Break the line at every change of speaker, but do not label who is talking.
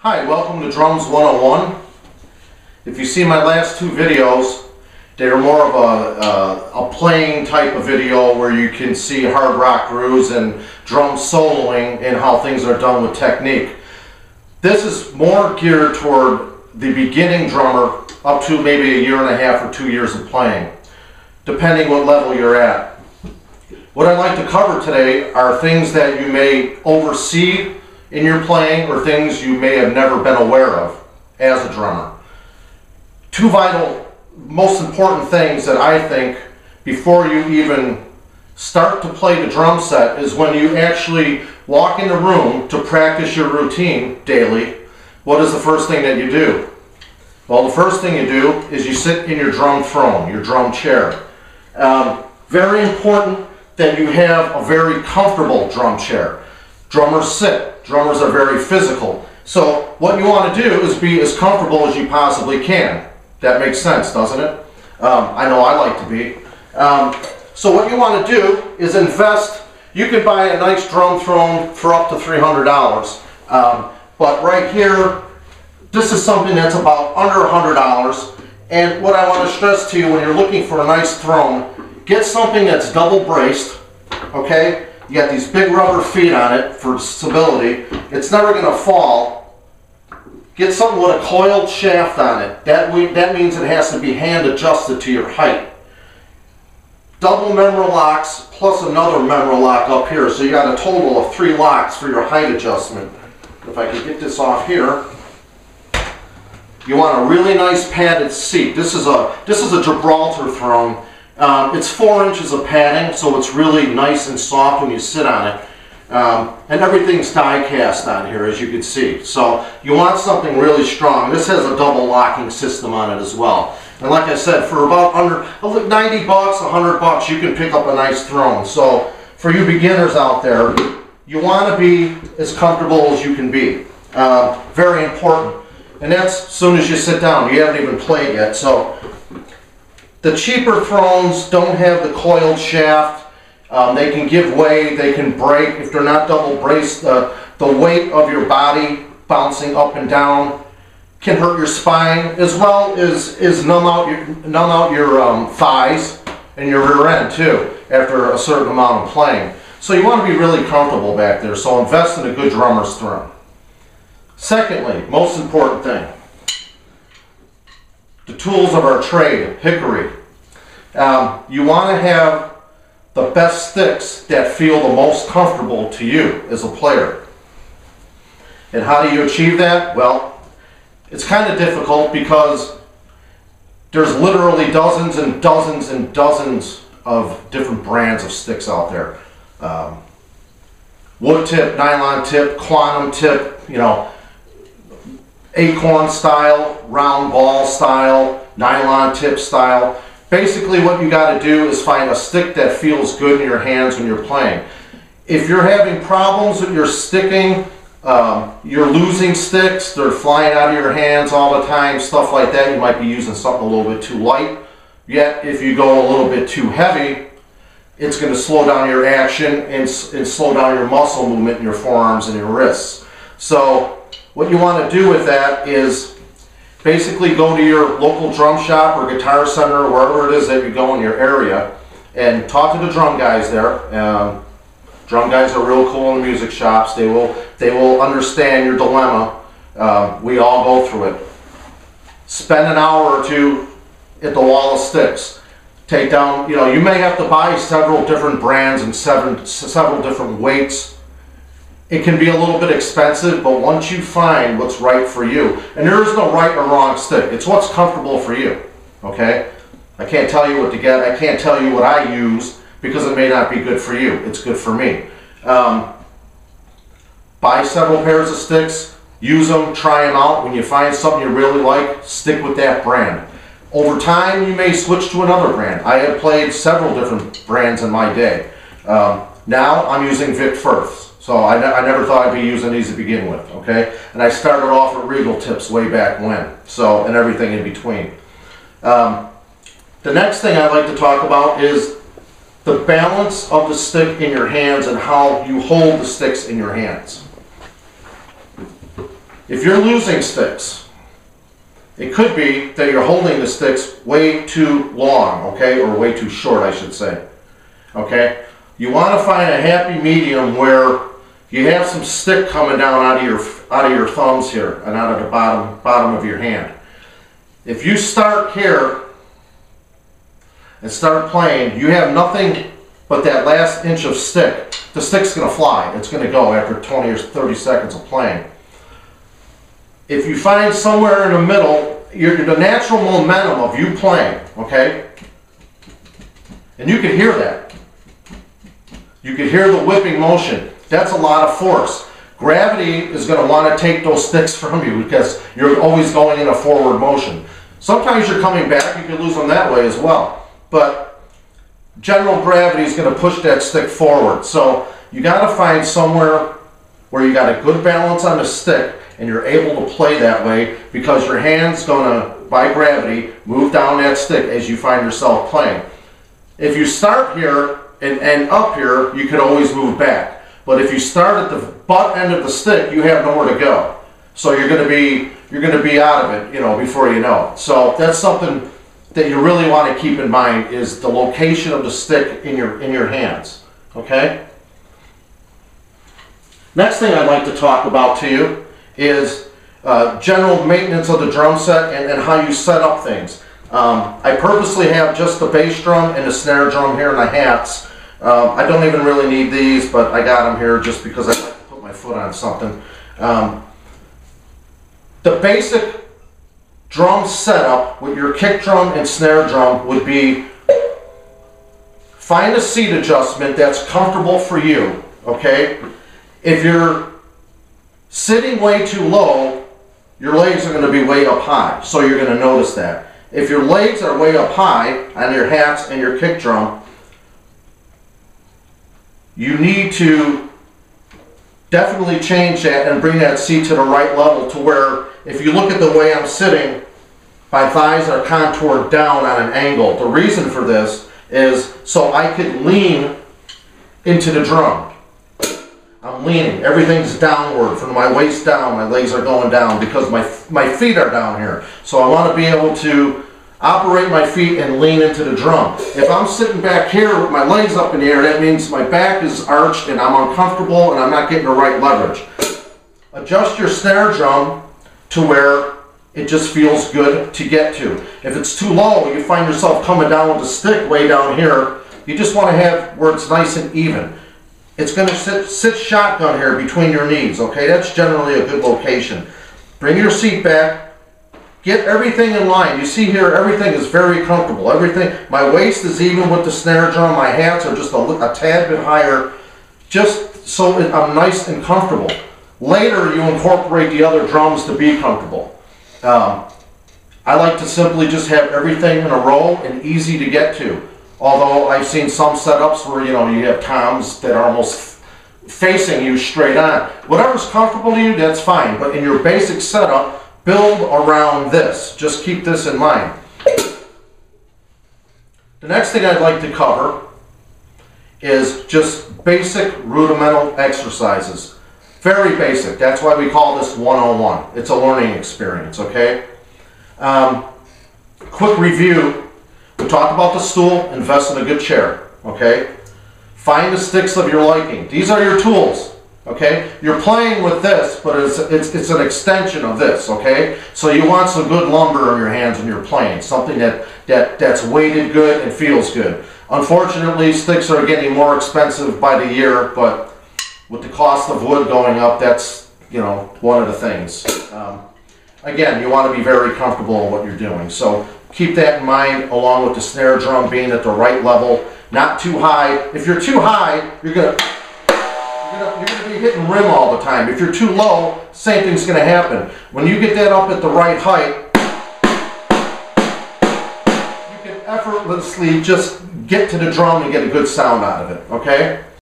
Hi, welcome to Drums 101. If you see my last two videos, they're more of a playing type of video where you can see hard rock grooves and drum soloing and how things are done with technique. This is more geared toward the beginning drummer up to maybe a year and a half or 2 years of playing, depending what level you're at. What I'd like to cover today are things that you may oversee in your playing or things you may have never been aware of as a drummer. Two vital, most important things that I think before you even start to play the drum set is when you actually walk in the room to practice your routine daily. What is the first thing that you do? Well, the first thing you do is you sit in your drum throne, your drum chair. Very important that you have a very comfortable drum chair. Drummers sit. Drummers are very physical. So what you want to do is be as comfortable as you possibly can. That makes sense, doesn't it? I know I like to be. So what you want to do is invest. You could buy a nice drum throne for up to $300. But right here, this is something that's about under $100. And what I want to stress to you when you're looking for a nice throne, get something that's double braced, okay? You got these big rubber feet on it for stability. It's never going to fall. Get something with a coiled shaft on it. That means it has to be hand adjusted to your height. Double member locks plus another member lock up here. So you got a total of 3 locks for your height adjustment. If I could get this off here. You want a really nice padded seat. This is a Gibraltar throne. It's 4 inches of padding, so it's really nice and soft when you sit on it. And everything's die cast on here, as you can see. So you want something really strong. This has a double locking system on it as well. And like I said, for about under $90, $100, you can pick up a nice throne. So for you beginners out there, you want to be as comfortable as you can be. Very important. And that's as soon as you sit down. You haven't even played yet. So the cheaper thrones don't have the coiled shaft. They can give way, they can break. If they're not double braced, the weight of your body bouncing up and down can hurt your spine, as well as numb out your thighs and your rear end too after a certain amount of playing. So you want to be really comfortable back there, so invest in a good drummer's throne. Secondly, most important thing, the tools of our trade, hickory. You want to have the best sticks that feel the most comfortable to you as a player. And how do you achieve that? Well, it's kind of difficult because there's literally dozens and dozens and dozens of different brands of sticks out there. Wood tip, nylon tip, quantum tip, you know, acorn style, round ball style, nylon tip style. Basically what you got to do is find a stick that feels good in your hands when you're playing. If you're having problems with your sticking, you're losing sticks, they're flying out of your hands all the time, stuff like that, you might be using something a little bit too light. Yet if you go a little bit too heavy, it's going to slow down your action and slow down your muscle movement in your forearms and your wrists. So what you want to do with that is basically go to your local drum shop or guitar center or wherever it is that you go in your area and talk to the drum guys there. Drum guys are real cool in the music shops. They will understand your dilemma. We all go through it. Spend an hour or two at the wall of sticks. Take down, you know, you may have to buy several different brands and several different weights. It can be a little bit expensive, but once you find what's right for you, and there is no right or wrong stick, it's what's comfortable for you, okay? I can't tell you what to get, I can't tell you what I use, because it may not be good for you, it's good for me. Buy several pairs of sticks, use them, try them out. When you find something you really like, stick with that brand. Over time, you may switch to another brand. I have played several different brands in my day. Now, I'm using Vic Firths. So I never thought I'd be using these to begin with, okay? And I started off with Regal tips way back when, so, and everything in between. The next thing I'd like to talk about is the balance of the stick in your hands and how you hold the sticks in your hands. if you're losing sticks, it could be that you're holding the sticks way too long, okay, or way too short, I should say, okay? You want to find a happy medium where you have some stick coming down out of your thumbs here and out of the bottom of your hand. If you start here and start playing, you have nothing but that last inch of stick. The stick's going to fly. It's going to go after 20 or 30 seconds of playing. If you find somewhere in the middle, the natural momentum of you playing, okay? And you can hear that. You can hear the whipping motion. That's a lot of force. Gravity is going to want to take those sticks from you because you're always going in a forward motion. Sometimes you're coming back, you can lose them that way as well. But general gravity is going to push that stick forward. So you got to find somewhere where you got a good balance on the stick and you're able to play that way because your hand's going to, by gravity, move down that stick as you find yourself playing. If you start here and end up here, you could always move back. But if you start at the butt end of the stick, you have nowhere to go. So you're going to be out of it, you know, before you know it. So that's something that you really want to keep in mind is the location of the stick in your hands. Okay? Next thing I'd like to talk about to you is general maintenance of the drum set and how you set up things. I purposely have just the bass drum and the snare drum here and the hats. I don't even really need these, but I got them here just because I like to put my foot on something. The basic drum setup with your kick drum and snare drum would be find a seat adjustment that's comfortable for you, okay? If you're sitting way too low, your legs are going to be way up high, so you're going to notice that. If your legs are way up high on your hats and your kick drum, you need to definitely change that and bring that seat to the right level to where if you look at the way I'm sitting, my thighs are contoured down on an angle. The reason for this is so I could lean into the drum. I'm leaning. Everything's downward. From my waist down, my legs are going down because my feet are down here. So I want to be able to operate my feet and lean into the drum. If I'm sitting back here with my legs up in the air, that means my back is arched and I'm uncomfortable and I'm not getting the right leverage. Adjust your snare drum to where it just feels good to get to. If it's too low, you find yourself coming down with the stick way down here. You just want to have where it's nice and even. It's going to sit shotgun here between your knees, okay? That's generally a good location. Bring your seat back. Get everything in line. You see here, everything is very comfortable. Everything, my waist is even with the snare drum. My hats are just a tad bit higher, just so I'm nice and comfortable. Later, you incorporate the other drums to be comfortable. I like to simply just have everything in a row and easy to get to. Although I've seen some setups where, you know, you have toms that are almost facing you straight on. Whatever's comfortable to you, that's fine. But in your basic setup, build around this. Just keep this in mind. The next thing I'd like to cover is just basic rudimental exercises. Very basic. That's why we call this 101. It's a learning experience, okay? Quick review. We talked about the stool. Invest in a good chair, okay? Find the sticks of your liking. These are your tools, okay? You're playing with this, but it's an extension of this, okay? So you want some good lumber in your hands when you're playing. Something that's weighted good and feels good. Unfortunately, sticks are getting more expensive by the year, but with the cost of wood going up, that's, you know, one of the things. Again, you want to be very comfortable in what you're doing. So keep that in mind, along with the snare drum being at the right level, not too high. If you're too high, you're gonna be hitting rim all the time. If you're too low, same thing's gonna happen. When you get that up at the right height, you can effortlessly just get to the drum and get a good sound out of it, okay?